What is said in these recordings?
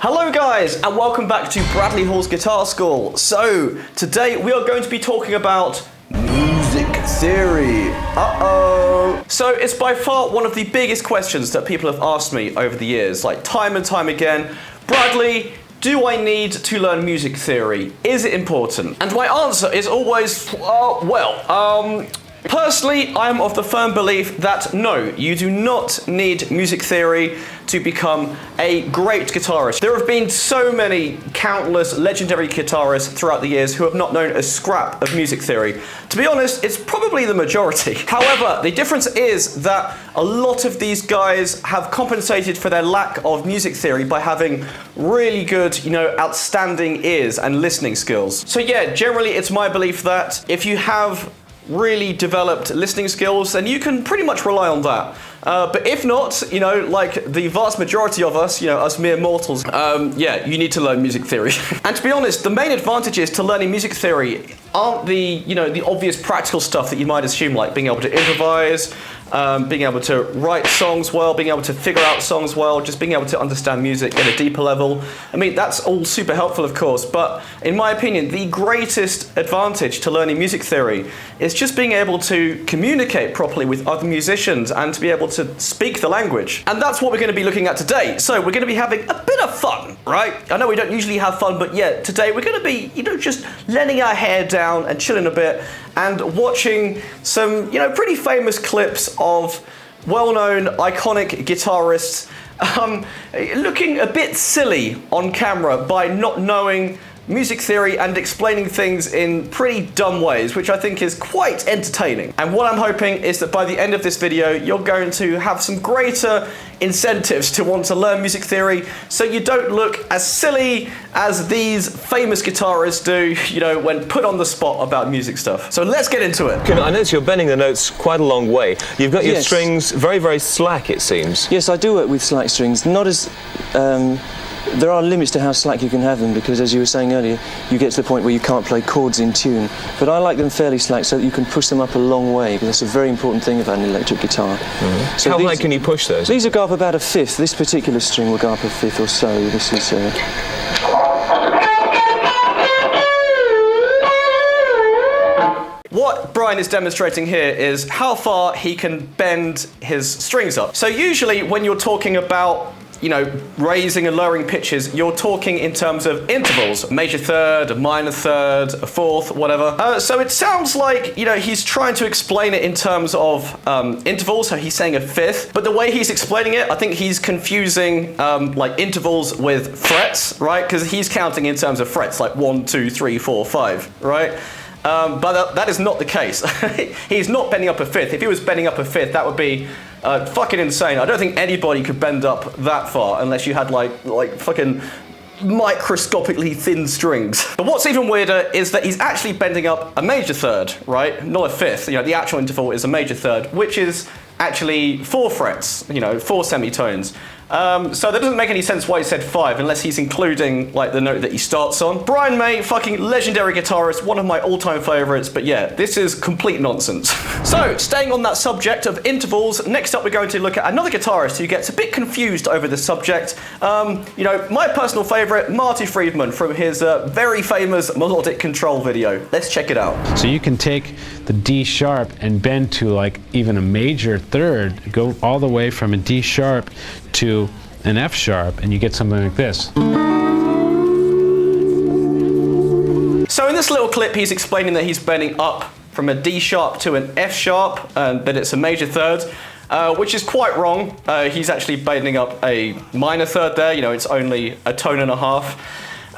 Hello guys, and welcome back to Bradley Hall's Guitar School. So, today we are going to be talking about music theory. So, it's by far one of the biggest questions that people have asked me over the years, like time and time again. Bradley, do I need to learn music theory? Is it important? And my answer is always, personally, I'm of the firm belief that no, you do not need music theory to become a great guitarist. There have been so many countless legendary guitarists throughout the years who have not known a scrap of music theory. To be honest, it's probably the majority. However, the difference is that a lot of these guys have compensated for their lack of music theory by having really good, outstanding ears and listening skills. So yeah, generally it's my belief that if you have really developed listening skills, then you can pretty much rely on that. But if not, like the vast majority of us, us mere mortals, you need to learn music theory. And to be honest, the main advantages to learning music theory aren't the obvious practical stuff that you might assume, like being able to improvise, being able to write songs well, being able to figure out songs well, just being able to understand music at a deeper level. I mean, that's all super helpful, of course, but in my opinion, the greatest advantage to learning music theory is just being able to communicate properly with other musicians and to be able to speak the language. And that's what we're going to be looking at today. So we're going to be having a bit of fun, right? I know we don't usually have fun, but yeah, today we're going to be, just letting our hair down and chilling a bit and watching some, pretty famous clips of well-known, iconic guitarists looking a bit silly on camera by not knowing music theory and explaining things in pretty dumb ways, which I think is quite entertaining. And what I'm hoping is that by the end of this video, you're going to have some greater incentives to want to learn music theory so you don't look as silly as these famous guitarists do, when put on the spot about music stuff. So let's get into it. I notice you're bending the notes quite a long way. You've got your strings very, very slack, it seems. Yes, I do work with slack strings. Not as... there are limits to how slack you can have them because, as you were saying earlier, you get to the point where you can't play chords in tune. But I like them fairly slack so that you can push them up a long way, because that's a very important thing about an electric guitar. Mm-hmm. So how high can you push those? These will go up about a fifth. This particular string will go up a fifth or so. This is... What Brian is demonstrating here is how far he can bend his strings up. So usually when you're talking about raising and lowering pitches, you're talking in terms of intervals, a major third, a minor third, a fourth, whatever. So it sounds like, he's trying to explain it in terms of intervals, so he's saying a fifth, but the way he's explaining it, I think he's confusing like intervals with frets, right? Because he's counting in terms of frets, like 1, 2, 3, 4, 5, right? But that is not the case. He's not bending up a fifth. If he was bending up a fifth, that would be fucking insane. I don't think anybody could bend up that far unless you had like fucking microscopically thin strings. But what's even weirder is that he's actually bending up a major third, right? Not a fifth. The actual interval is a major third, which is actually 4 frets, 4 semitones. So that doesn't make any sense why he said 5 unless he's including like the note that he starts on. Brian May, fucking legendary guitarist, one of my all-time favorites, but yeah, this is complete nonsense. So, staying on that subject of intervals, next up we're going to look at another guitarist who gets a bit confused over this subject. My personal favorite, Marty Friedman, from his very famous melodic control video. Let's check it out. So you can take the D sharp and bend to like even a major third, go all the way from a D sharp to an F sharp, and you get something like this. So in this little clip, he's explaining that he's bending up from a D sharp to an F sharp, and that it's a major third, which is quite wrong. He's actually bending up a minor third there, it's only a tone and a half.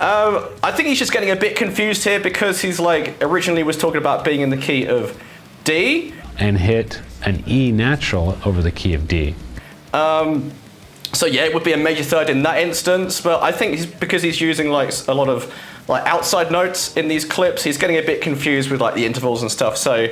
I think he's just getting a bit confused here because he's originally was talking about being in the key of D. And hit an E natural over the key of D. So yeah, it would be a major third in that instance, but I think because he's using a lot of like outside notes in these clips. He's getting a bit confused with like the intervals and stuff. So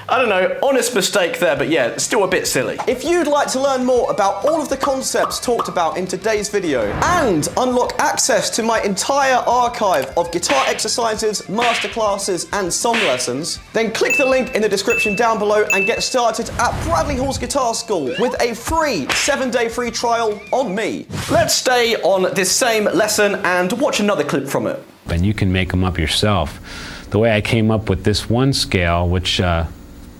I don't know, honest mistake there, but yeah, still a bit silly. If you'd like to learn more about all of the concepts talked about in today's video and unlock access to my entire archive of guitar exercises, masterclasses, and song lessons, then click the link in the description down below and get started at Bradley Hall's Guitar School with a free 7-day free trial on me. Let's stay on this same lesson and watch another clip from it. And you can make them up yourself. The way I came up with this one scale, which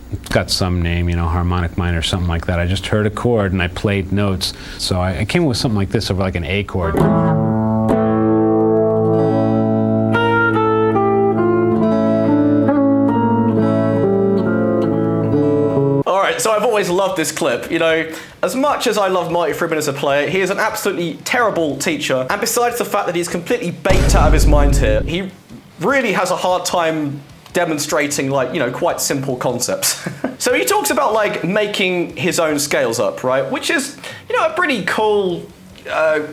it's got some name, you know, harmonic minor or something like that. I just heard a chord and I played notes. So I came up with something like this over like an A chord. So I've always loved this clip. You know, as much as I love Marty Friedman as a player, he is an absolutely terrible teacher. And besides the fact that he's completely baked out of his mind here, he really has a hard time demonstrating, like, you know, quite simple concepts. So he talks about like making his own scales up, right? Which is, you know, a pretty cool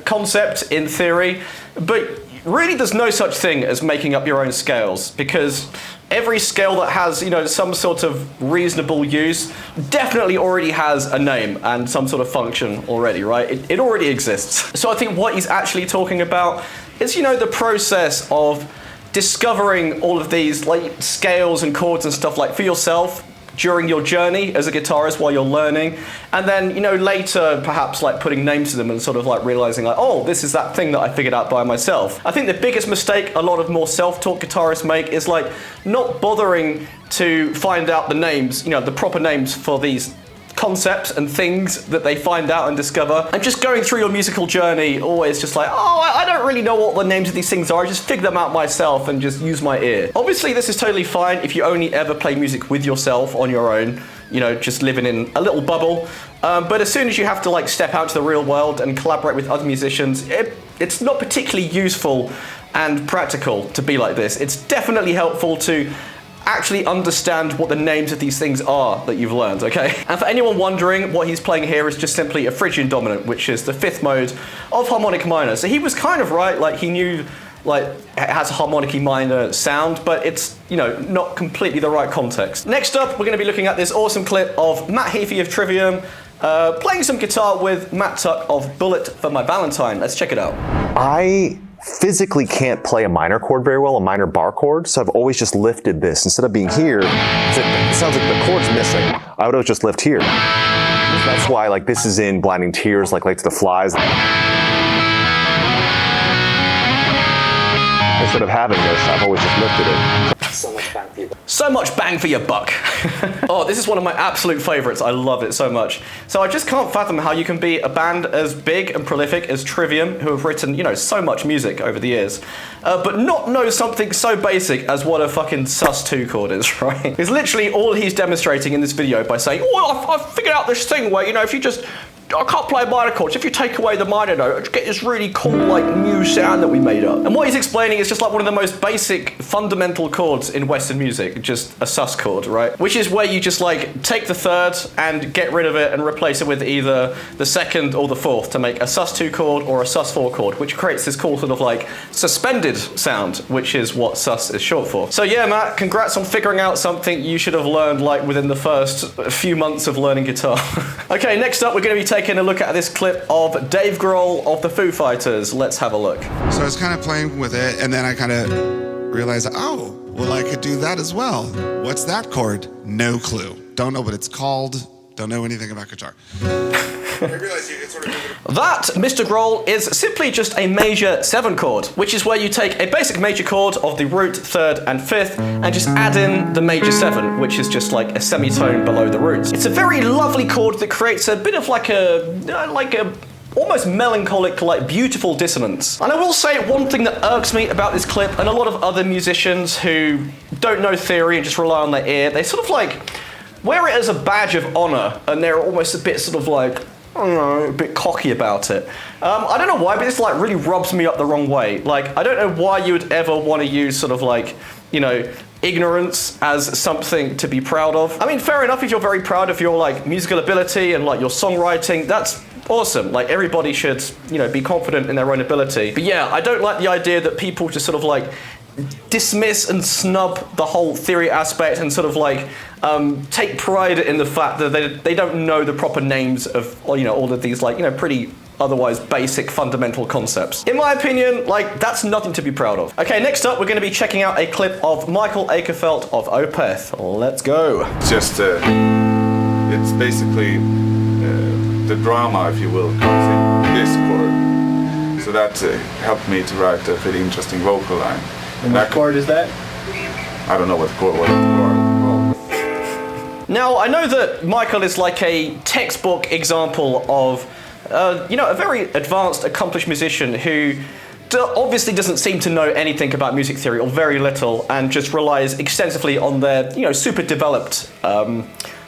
concept in theory, but really there's no such thing as making up your own scales, because every scale that has, you know, some sort of reasonable use definitely already has a name and some sort of function already, right? It already exists. So I think what he's actually talking about is, you know, the process of discovering all of these like scales and chords and stuff like for yourself during your journey as a guitarist while you're learning, and then, you know, later perhaps like putting names to them and sort of like realizing like, oh, this is that thing that I figured out by myself. I think the biggest mistake a lot of more self-taught guitarists make is like not bothering to find out the names, you know, the proper names for these concepts and things that they find out and discover, and just going through your musical journey always just like, oh, I don't really know what the names of these things are, I just figure them out myself and just use my ear. Obviously this is totally fine if you only ever play music with yourself on your own, you know, just living in a little bubble, but as soon as you have to like step out to the real world and collaborate with other musicians, it's not particularly useful and practical to be like this. It's definitely helpful to actually understand what the names of these things are that you've learned, okay? And for anyone wondering, what he's playing here is just simply a Phrygian dominant, which is the 5th mode of harmonic minor. So he was kind of right, like he knew like it has a harmonic minor sound, but it's, you know, not completely the right context. Next up, we're gonna be looking at this awesome clip of Matt Heafy of Trivium playing some guitar with Matt Tuck of Bullet for My Valentine. Let's check it out. I physically can't play a minor chord very well, a minor bar chord, so I've always just lifted this. Instead of being here, it sounds like the chord's missing, I would always just lift here. That's why like this is in Blinding Tears, like Late to the Flies. Instead of having this, I've always just lifted it. So much bang for your buck. Oh, this is one of my absolute favorites. I love it so much. So I just can't fathom how you can be a band as big and prolific as Trivium, who have written, you know, so much music over the years, but not know something so basic as what a fucking sus2 chord is, right? It's literally all he's demonstrating in this video by saying, oh, I've figured out this thing where, you know, if you just, I can't play minor chords. If you take away the minor note, you get this really cool, like, new sound that we made up. And what he's explaining is just like one of the most basic, fundamental chords in Western music, just a sus chord, right? Which is where you just like take the 3rd and get rid of it and replace it with either the 2nd or the 4th to make a sus2 chord or a sus4 chord, which creates this cool sort of like suspended sound, which is what sus is short for. So yeah, Matt, congrats on figuring out something you should have learned like within the first few months of learning guitar. Okay, next up, we're going to be taking a look at this clip of Dave Grohl of the Foo Fighters. Let's have a look. So I was kind of playing with it, and then I kind of realized, oh, well, I could do that as well. What's that chord? No clue. Don't know what it's called. Don't know anything about guitar. I realized you could sort of that, Mr. Grohl, is simply just a major 7 chord, which is where you take a basic major chord of the root, 3rd, and 5th, and just add in the major 7, which is just like a semitone below the roots. It's a very lovely chord that creates a bit of like a almost melancholic, like beautiful dissonance. And I will say one thing that irks me about this clip, and a lot of other musicians who don't know theory and just rely on their ear, they sort of like wear it as a badge of honor, and they're almost a bit sort of like, I don't know, a bit cocky about it. I don't know why, but this like really rubs me up the wrong way. Like, I don't know why you would ever want to use sort of like, you know, ignorance as something to be proud of. I mean, fair enough if you're very proud of your like musical ability and like your songwriting, that's awesome. Like, everybody should, you know, be confident in their own ability. But yeah, I don't like the idea that people just sort of like dismiss and snub the whole theory aspect and sort of like take pride in the fact that they don't know the proper names of all of these like pretty otherwise basic fundamental concepts. In my opinion, like that's nothing to be proud of. Okay, next up we're going to be checking out a clip of Michael Akerfeld of Opeth. Let's go. Just it's basically the drama, if you will, comes in this chord. So that helped me to write a pretty interesting vocal line. And what chord is that? I don't know what chord was. Now, I know that Michael is like a textbook example of a very advanced, accomplished musician who obviously doesn't seem to know anything about music theory, or very little, and just relies extensively on their, super developed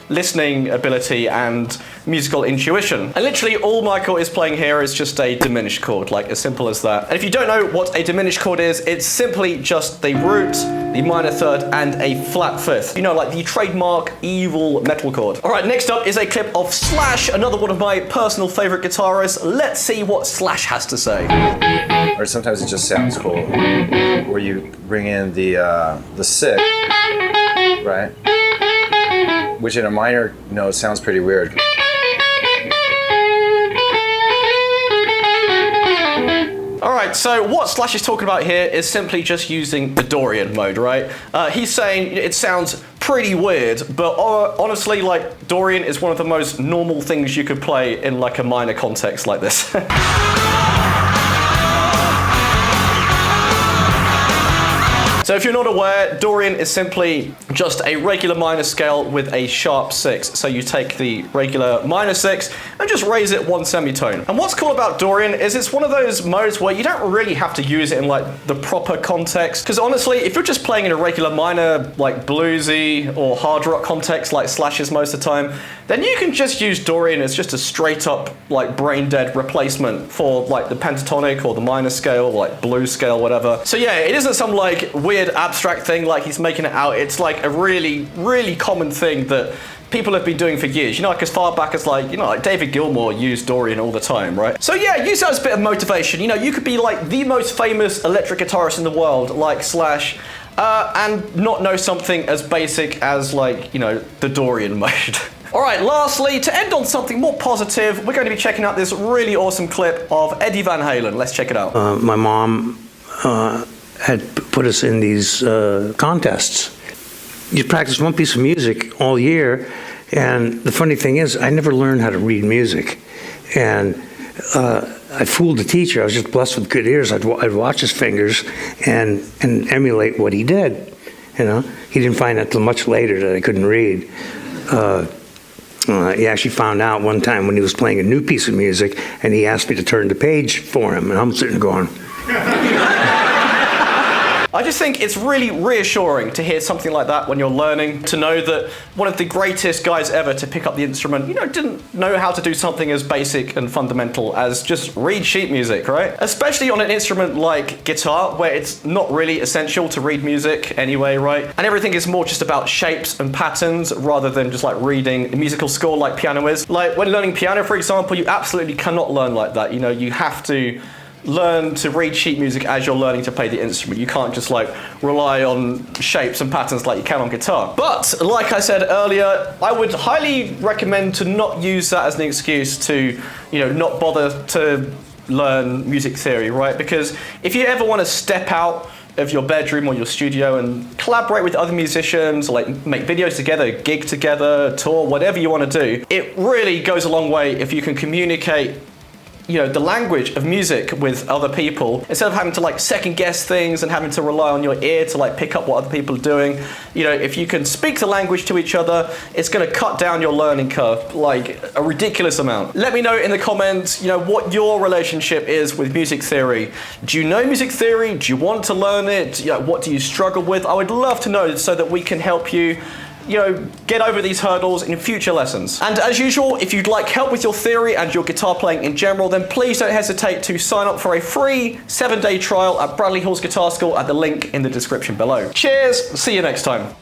listening ability and musical intuition. And literally all Michael is playing here is just a diminished chord, like as simple as that. And if you don't know what a diminished chord is, it's simply just the root, the minor third, and a flat fifth. Like the trademark evil metal chord. All right, next up is a clip of Slash, another one of my personal favorite guitarists. Let's see what Slash has to say. Or sometimes it just sounds cool, where you bring in the sixth, right? Which in a minor note sounds pretty weird. Alright, so what Slash is talking about here is simply just using the Dorian mode, right? He's saying it sounds pretty weird, but honestly, like, Dorian is one of the most normal things you could play in like a minor context like this. So if you're not aware, Dorian is simply just a regular minor scale with a sharp 6. So you take the regular minor 6 and just raise it one semitone. And what's cool about Dorian is it's one of those modes where you don't really have to use it in like the proper context. Because honestly, if you're just playing in a regular minor, like bluesy or hard rock context like Slash is most of the time, then you can just use Dorian as just a straight up like brain dead replacement for like the pentatonic or the minor scale, or like blues scale, whatever. So yeah, it isn't some like weird abstract thing like he's making it out. It's like a really, really common thing that people have been doing for years. Like as far back as like David Gilmour used Dorian all the time, right? So yeah, use that as a bit of motivation. You could be like the most famous electric guitarist in the world, like Slash, and not know something as basic as like, the Dorian mode. All right, lastly, to end on something more positive, we're going to be checking out this really awesome clip of Eddie Van Halen. Let's check it out. My mom had put us in these contests. You practice one piece of music all year, and the funny thing is, I never learned how to read music. And I fooled the teacher. I was just blessed with good ears. I'd watch his fingers and emulate what he did. He didn't find out till much later that I couldn't read. He actually found out one time when he was playing a new piece of music, and he asked me to turn the page for him, and I'm sitting there going... I just think it's really reassuring to hear something like that when you're learning, to know that one of the greatest guys ever to pick up the instrument, didn't know how to do something as basic and fundamental as just read sheet music, right? Especially on an instrument like guitar, where it's not really essential to read music anyway, right? And everything is more just about shapes and patterns rather than just like reading a musical score like piano is. Like when learning piano, for example, you absolutely cannot learn like that. You have to learn to read sheet music as you're learning to play the instrument. You can't just like rely on shapes and patterns like you can on guitar. But like I said earlier, I would highly recommend to not use that as an excuse to, not bother to learn music theory, right? Because if you ever want to step out of your bedroom or your studio and collaborate with other musicians, or like make videos together, gig together, tour, whatever you want to do, it really goes a long way if you can communicate the language of music with other people, instead of having to like second guess things and having to rely on your ear to like pick up what other people are doing. If you can speak the language to each other, it's going to cut down your learning curve like a ridiculous amount. Let me know in the comments, what your relationship is with music theory. Do you know music theory? Do you want to learn it? What do you struggle with? I would love to know so that we can help you get over these hurdles in future lessons. And as usual, if you'd like help with your theory and your guitar playing in general, then please don't hesitate to sign up for a free 7-day trial at Bradley Hall's Guitar School at the link in the description below. Cheers, see you next time.